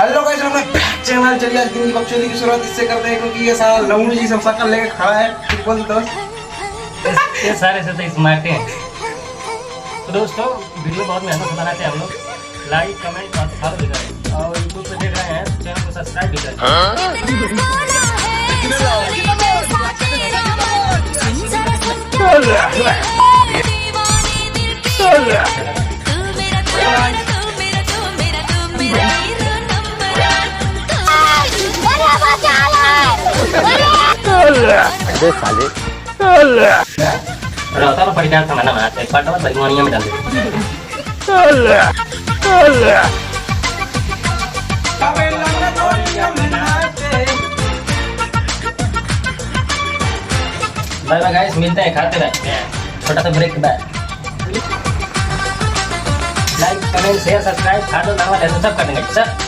Hello guys, मैं channel चलिए आज दिन की बकचोदी की शुरुआत इससे करते हैं क्योंकि ये साला लवणू जी सब शकल लेके खड़ा है। ठीक बोल दोस्त, ये सारे से तो स्मार्ट हैं। तो दोस्तों वीडियो बहुत मेहनत से बनाते हैं हम लोग। लाइक कमेंट और फॉलो भी करें और यूट्यूब पे देख रहे हैं तो चैनल को सब्सक्राइब भी करें। रहता परिकार समाना बनाते हैं पटवा परिमाणिया में डाल बाय बाय गाइस, मिलते हैं, खाते रहते हैं। छोटा सा break bye. Like comment share subscribe खा दो, सब कर देंगे सब।